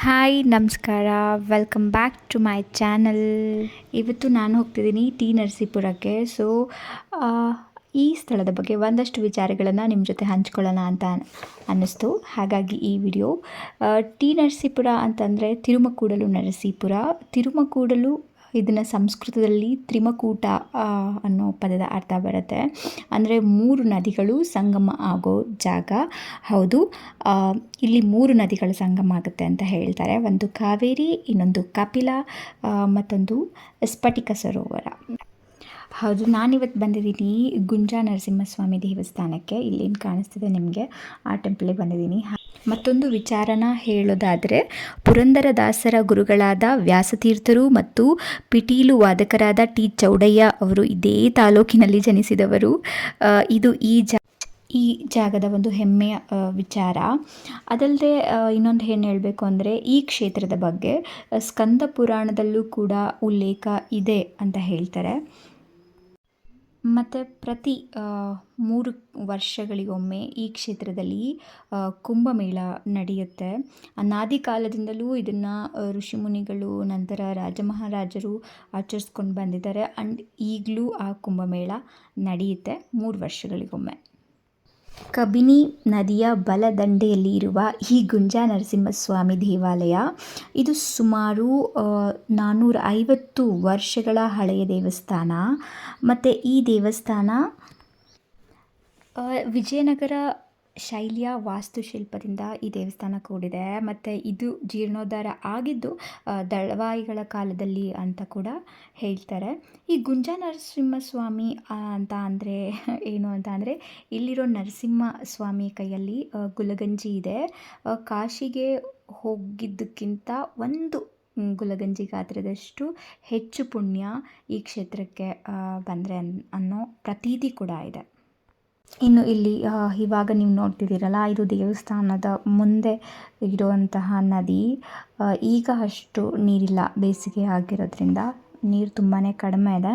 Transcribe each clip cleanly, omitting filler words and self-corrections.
Hi ನಮಸ್ಕಾರ, welcome back to my channel. ಇವತ್ತು ನಾನು ಹೋಗ್ತಿದ್ದೀನಿ ಟಿ ನರಸೀಪುರಕ್ಕೆ. ಈ ಸ್ಥಳದ ಬಗ್ಗೆ ಒಂದಷ್ಟು ವಿಚಾರಗಳನ್ನು ನಿಮ್ಮ ಜೊತೆ ಹಂಚ್ಕೊಳ್ಳೋಣ ಅಂತ ಅನ್ನಿಸ್ತು. ಹಾಗಾಗಿ ಈ ವಿಡಿಯೋ. ಟಿ ನರಸೀಪುರ ಅಂತಂದರೆ ತಿರುಮಕೂಡಲು ನರಸೀಪುರ. ತಿರುಮಕೂಡಲು ಇದನ್ನು ಸಂಸ್ಕೃತದಲ್ಲಿ ತ್ರಿಮಕೂಟ ಅನ್ನೋ ಪದದ ಅರ್ಥ ಬರುತ್ತೆ. ಅಂದರೆ 3 ನದಿಗಳು ಸಂಗಮ ಆಗೋ ಜಾಗ. ಹೌದು, ಇಲ್ಲಿ 3 ನದಿಗಳು ಸಂಗಮ ಆಗುತ್ತೆ ಅಂತ ಹೇಳ್ತಾರೆ. ಒಂದು ಕಾವೇರಿ, ಇನ್ನೊಂದು ಕಪಿಲ, ಮತ್ತೊಂದು ಸ್ಫಟಿಕ ಸರೋವರ. ಹೌದು, ನಾನಿವತ್ತು ಬಂದಿದ್ದೀನಿ ಗುಂಜಾ ನರಸಿಂಹಸ್ವಾಮಿ ದೇವಸ್ಥಾನಕ್ಕೆ. ಇಲ್ಲೇನು ಕಾಣಿಸ್ತಿದೆ ನಿಮಗೆ, ಆ ಟೆಂಪಲಿಗೆ ಬಂದಿದ್ದೀನಿ. ಮತ್ತೊಂದು ವಿಚಾರನ ಹೇಳೋದಾದರೆ, ಪುರಂದರದಾಸರ ಗುರುಗಳಾದ ವ್ಯಾಸತೀರ್ಥರು ಮತ್ತು ಪಿಟೀಲು ವಾದಕರಾದ ಟಿ ಚೌಡಯ್ಯ ಅವರು ಇದೇ ತಾಲೂಕಿನಲ್ಲಿ ಜನಿಸಿದವರು. ಇದು ಈ ಜಾಗದ ಒಂದು ಹೆಮ್ಮೆಯ ವಿಚಾರ. ಅದಲ್ಲದೆ ಇನ್ನೊಂದು ಏನು ಹೇಳಬೇಕು ಅಂದರೆ, ಈ ಕ್ಷೇತ್ರದ ಬಗ್ಗೆ ಸ್ಕಂದ ಪುರಾಣದಲ್ಲೂ ಕೂಡ ಉಲ್ಲೇಖ ಇದೆ ಅಂತ ಹೇಳ್ತಾರೆ. ಮತ್ತು ಪ್ರತಿ 3 ವರ್ಷಗಳಿಗೊಮ್ಮೆ ಈ ಕ್ಷೇತ್ರದಲ್ಲಿ ಕುಂಭಮೇಳ ನಡೆಯುತ್ತೆ. ಅನಾದಿ ಕಾಲದಿಂದಲೂ ಇದನ್ನು ಋಷಿಮುನಿಗಳು, ನಂತರ ರಾಜ ಮಹಾರಾಜರು ಆಚರಿಸ್ಕೊಂಡು ಬಂದಿದ್ದಾರೆ. ಆ್ಯಂಡ್ ಈಗಲೂ ಆ ಕುಂಭಮೇಳ ನಡೆಯುತ್ತೆ 3 ವರ್ಷಗಳಿಗೊಮ್ಮೆ. ಕಬಿನಿ ನದಿಯ ಬಲದಂಡೆಯಲ್ಲಿ ಇರುವ ಈ ಗುಂಜಾ ನರಸಿಂಹಸ್ವಾಮಿ ದೇವಾಲಯ, ಇದು ಸುಮಾರು 450 ವರ್ಷಗಳ ಹಳೆಯ ದೇವಸ್ಥಾನ. ಮತ್ತು ಈ ದೇವಸ್ಥಾನ ವಿಜಯನಗರ ಶೈಲಿಯ ವಾಸ್ತುಶಿಲ್ಪದಿಂದ ಈ ದೇವಸ್ಥಾನ ಕೂಡಿದೆ. ಮತ್ತು ಇದು ಜೀರ್ಣೋದ್ಧಾರ ಆಗಿದ್ದು ದಳವಾಯಿಗಳ ಕಾಲದಲ್ಲಿ ಅಂತ ಕೂಡ ಹೇಳ್ತಾರೆ. ಈ ಗುಂಜಾ ನರಸಿಂಹಸ್ವಾಮಿ ಅಂತ ಅಂದರೆ ಏನು ಅಂತ ಅಂದರೆ, ಇಲ್ಲಿರೋ ನರಸಿಂಹ ಸ್ವಾಮಿ ಕೈಯಲ್ಲಿ ಗುಲಗಂಜಿ ಇದೆ. ಕಾಶಿಗೆ ಹೋಗಿದ್ದಕ್ಕಿಂತ 1 ಗುಲಗಂಜಿ ಗಾತ್ರದಷ್ಟು ಹೆಚ್ಚು ಪುಣ್ಯ ಈ ಕ್ಷೇತ್ರಕ್ಕೆ ಬಂದರೆ ಅನ್ನೋ ಪ್ರತೀತಿ ಕೂಡ ಇದೆ. ಇನ್ನು ಇಲ್ಲಿ ಇವಾಗ ನೀವು ನೋಡ್ತಿದ್ದೀರಲ್ಲ, ಇದು ದೇವಸ್ಥಾನದ ಮುಂದೆ ಇರುವಂತಹ ನದಿ. ಈಗ ಅಷ್ಟು ನೀರಿಲ್ಲ, ಬೇಸಿಗೆ ಆಗಿರೋದ್ರಿಂದ ನೀರು ತುಂಬಾ ಕಡಿಮೆ ಇದೆ.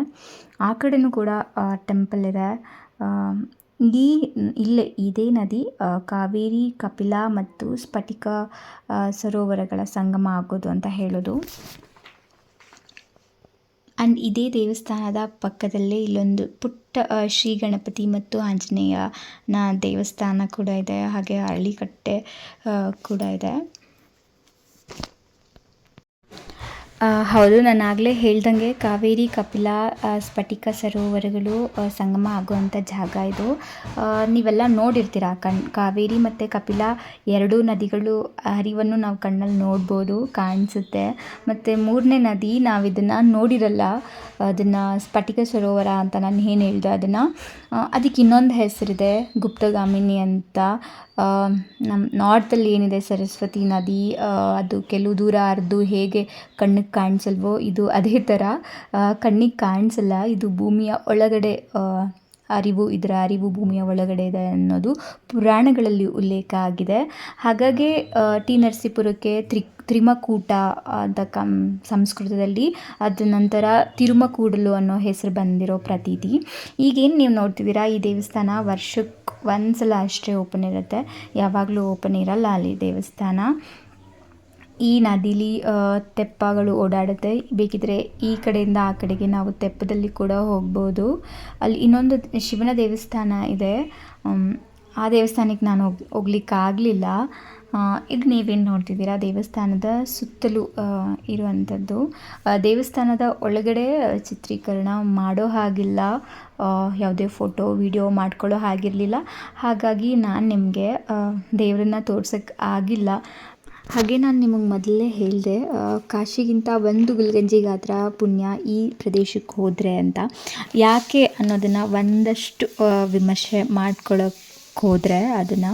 ಆ ಕಡೆಯೂ ಕೂಡ ಟೆಂಪಲ್ ಇದೆ. ಇದೇ ನದಿ ಕಾವೇರಿ, ಕಪಿಲ ಮತ್ತು ಸ್ಫಟಿಕ ಸರೋವರಗಳ ಸಂಗಮ ಆಗೋದು ಅಂತ ಹೇಳೋದು. ಆ್ಯಂಡ್ ಇದೇ ದೇವಸ್ಥಾನದ ಪಕ್ಕದಲ್ಲೇ ಇಲ್ಲೊಂದು ಪುಟ್ಟ ಶ್ರೀ ಗಣಪತಿ ಮತ್ತು ಆಂಜನೇಯನ ದೇವಸ್ಥಾನ ಕೂಡ ಇದೆ. ಹಾಗೆ ಅರಳಿಕಟ್ಟೆ ಕೂಡ ಇದೆ. ಹೌದು, ನಾನು ಆಗಲೇ ಹೇಳ್ದಂಗೆ ಕಾವೇರಿ, ಕಪಿಲ, ಸ್ಫಟಿಕ ಸರೋವರಗಳು ಸಂಗಮ ಆಗುವಂಥ ಜಾಗ ಇದು. ನೀವೆಲ್ಲ ನೋಡಿರ್ತೀರ, ಕಾವೇರಿ ಮತ್ತು ಕಪಿಲ 2 ನದಿಗಳು ಹರಿವನ್ನು ನಾವು ಕಣ್ಣಲ್ಲಿ ನೋಡ್ಬೋದು, ಕಾಣಿಸುತ್ತೆ. ಮತ್ತು 3ನೇ ನದಿ ನಾವು ಇದನ್ನು ನೋಡಿರಲ್ಲ, ಅದನ್ನು ಸ್ಫಟಿಕ ಸರೋವರ ಅಂತ ನಾನು ಏನು ಹೇಳಿದೆ ಅದಕ್ಕೆ ಇನ್ನೊಂದು ಹೆಸರಿದೆ, ಗುಪ್ತಗಾಮಿನಿ ಅಂತ. ನಮ್ಮ ನಾರ್ತಲ್ಲಿ ಏನಿದೆ ಸರಸ್ವತಿ ನದಿ, ಅದು ಕೆಲವು ದೂರ ಹರಿದು ಹೇಗೆ ಕಣ್ಣಿಗೆ ಕಾಣಿಸಲ್ವೋ, ಇದು ಅದೇ ಥರ ಕಣ್ಣಿಗೆ ಕಾಣಿಸಲ್ಲ. ಇದು ಭೂಮಿಯ ಒಳಗಡೆ ಇದರ ಅರಿವು ಭೂಮಿಯ ಒಳಗಡೆ ಇದೆ ಅನ್ನೋದು ಪುರಾಣಗಳಲ್ಲಿ ಉಲ್ಲೇಖ ಆಗಿದೆ. ಹಾಗಾಗಿ ಟಿ ನರಸೀಪುರಕ್ಕೆ ತ್ರಿಮಕೂಟ ಅಂತ ಸಂಸ್ಕೃತದಲ್ಲಿ, ಅದ ನಂತರ ತಿರುಮಕೂಡಲು ಅನ್ನೋ ಹೆಸರು ಬಂದಿರೋ ಪ್ರತೀತಿ. ಈಗೇನು ನೀವು ನೋಡ್ತಿದ್ದೀರಾ, ಈ ದೇವಸ್ಥಾನ ವರ್ಷಕ್ಕೆ 1 ಸಲ ಅಷ್ಟೇ ಓಪನ್ ಇರುತ್ತೆ, ಯಾವಾಗಲೂ ಓಪನ್ ಇರಲ್ಲ ಅಲ್ಲಿ ದೇವಸ್ಥಾನ. ಈ ನದಿಲಿ ತೆಪ್ಪಗಳು ಓಡಾಡುತ್ತೆ. ಬೇಕಿದ್ರೆ ಈ ಕಡೆಯಿಂದ ಆ ಕಡೆಗೆ ನಾವು ತೆಪ್ಪದಲ್ಲಿ ಕೂಡ ಹೋಗ್ಬೋದು. ಅಲ್ಲಿ ಇನ್ನೊಂದು ಶಿವನ ದೇವಸ್ಥಾನ ಇದೆ, ಆ ದೇವಸ್ಥಾನಕ್ಕೆ ನಾನು ಹೋಗ್ಲಿಕ್ಕಾಗಲಿಲ್ಲ. ಈಗ ನೀವೇನು ನೋಡ್ತಿದ್ದೀರಾ, ದೇವಸ್ಥಾನದ ಸುತ್ತಲೂ ಇರುವಂಥದ್ದು. ದೇವಸ್ಥಾನದ ಒಳಗಡೆ ಚಿತ್ರೀಕರಣ ಮಾಡೋ ಹಾಗಿಲ್ಲ, ಯಾವುದೇ ಫೋಟೋ ವಿಡಿಯೋ ಮಾಡ್ಕೊಳ್ಳೋ ಹಾಗಿರಲಿಲ್ಲ. ಹಾಗಾಗಿ ನಾನು ನಿಮಗೆ ದೇವರನ್ನ ತೋರ್ಸೋಕ್ಕೆ ಆಗಿಲ್ಲ. ಹಾಗೆ ನಾನು ನಿಮಗೆ ಮೊದಲೇ ಹೇಳಿದೆ, ಕಾಶಿಗಿಂತ 1 ಗುಲ್ಗಂಜಿ ಗಾತ್ರ ಪುಣ್ಯ ಈ ಪ್ರದೇಶಕ್ಕೆ ಹೋದರೆ ಅಂತ. ಯಾಕೆ ಅನ್ನೋದನ್ನು ಒಂದಷ್ಟು ವಿಮರ್ಶೆ ಮಾಡ್ಕೊಳ್ಳೋಕ್ಕೆ ಹೋದರೆ, ಅದನ್ನು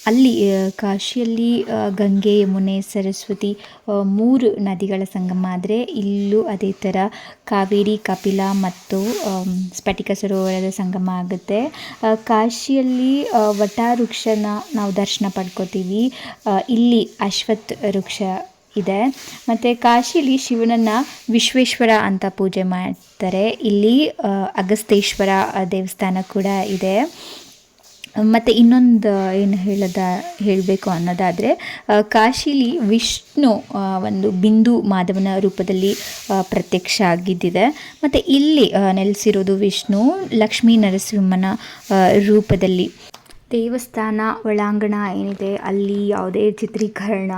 ಅಲ್ಲಿ ಕಾಶಿಯಲ್ಲಿ ಗಂಗೆ, ಯಮುನೆ, ಸರಸ್ವತಿ 3 ನದಿಗಳ ಸಂಗಮ ಆದರೆ, ಇಲ್ಲೂ ಅದೇ ಥರ ಕಾವೇರಿ, ಕಪಿಲ ಮತ್ತು ಸ್ಫಟಿಕ ಸರೋವರದ ಸಂಗಮ ಆಗುತ್ತೆ. ಕಾಶಿಯಲ್ಲಿ ವಟ ವೃಕ್ಷನ ನಾವು ದರ್ಶನ ಪಡ್ಕೋತೀವಿ, ಇಲ್ಲಿ ಅಶ್ವತ್ಥ ವೃಕ್ಷ ಇದೆ. ಮತ್ತು ಕಾಶಿಯಲ್ಲಿ ಶಿವನನ್ನು ವಿಶ್ವೇಶ್ವರ ಅಂತ ಪೂಜೆ ಮಾಡ್ತಾರೆ. ಇಲ್ಲಿ ಅಗಸ್ತೇಶ್ವರ ದೇವಸ್ಥಾನ ಕೂಡ ಇದೆ. ಮತ್ತು ಇನ್ನೊಂದು ಏನು ಹೇಳಬೇಕು ಅನ್ನೋದಾದರೆ ಕಾಶಿಲಿ ವಿಷ್ಣು ಒಂದು ಬಿಂದು ಮಾಧವನ ರೂಪದಲ್ಲಿ ಪ್ರತ್ಯಕ್ಷ ಆಗಿದ್ದಿದೆ. ಮತ್ತು ಇಲ್ಲಿ ನೆಲೆಸಿರೋದು ವಿಷ್ಣು ಲಕ್ಷ್ಮೀ ನರಸಿಂಹನ ರೂಪದಲ್ಲಿ. ದೇವಸ್ಥಾನ ಒಳಾಂಗಣ ಏನಿದೆ ಅಲ್ಲಿ ಯಾವುದೇ ಚಿತ್ರೀಕರಣ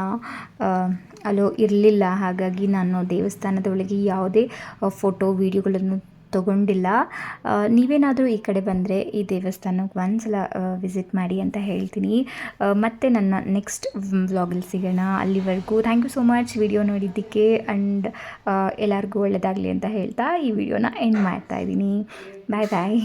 ಅಲ್ಲೋ ಇರಲಿಲ್ಲ. ಹಾಗಾಗಿ ನಾನು ದೇವಸ್ಥಾನದ ಒಳಗೆ ಯಾವುದೇ ಫೋಟೋ ವಿಡಿಯೋಗಳನ್ನು ತಗೊಂಡಿಲ್ಲ. ನೀವೇನಾದರೂ ಈ ಕಡೆ ಬಂದರೆ ಈ ದೇವಸ್ಥಾನಕ್ಕೆ ಒಂದ್ಸಲ ವಿಸಿಟ್ ಮಾಡಿ ಅಂತ ಹೇಳ್ತೀನಿ. ಮತ್ತು ನನ್ನ ನೆಕ್ಸ್ಟ್ ವ್ಲಾಗಲ್ಲಿ ಸಿಗೋಣ. ಅಲ್ಲಿವರೆಗೂ thank you so much video ನೋಡಿದ್ದಕ್ಕೆ. ಆ್ಯಂಡ್ ಎಲ್ಲರಿಗೂ ಒಳ್ಳೆಯದಾಗಲಿ ಅಂತ ಹೇಳ್ತಾ ಈ ವಿಡಿಯೋನ ಎಂಡ್ ಮಾಡ್ತಾಯಿದ್ದೀನಿ. ಬಾಯ್ ಬಾಯ್.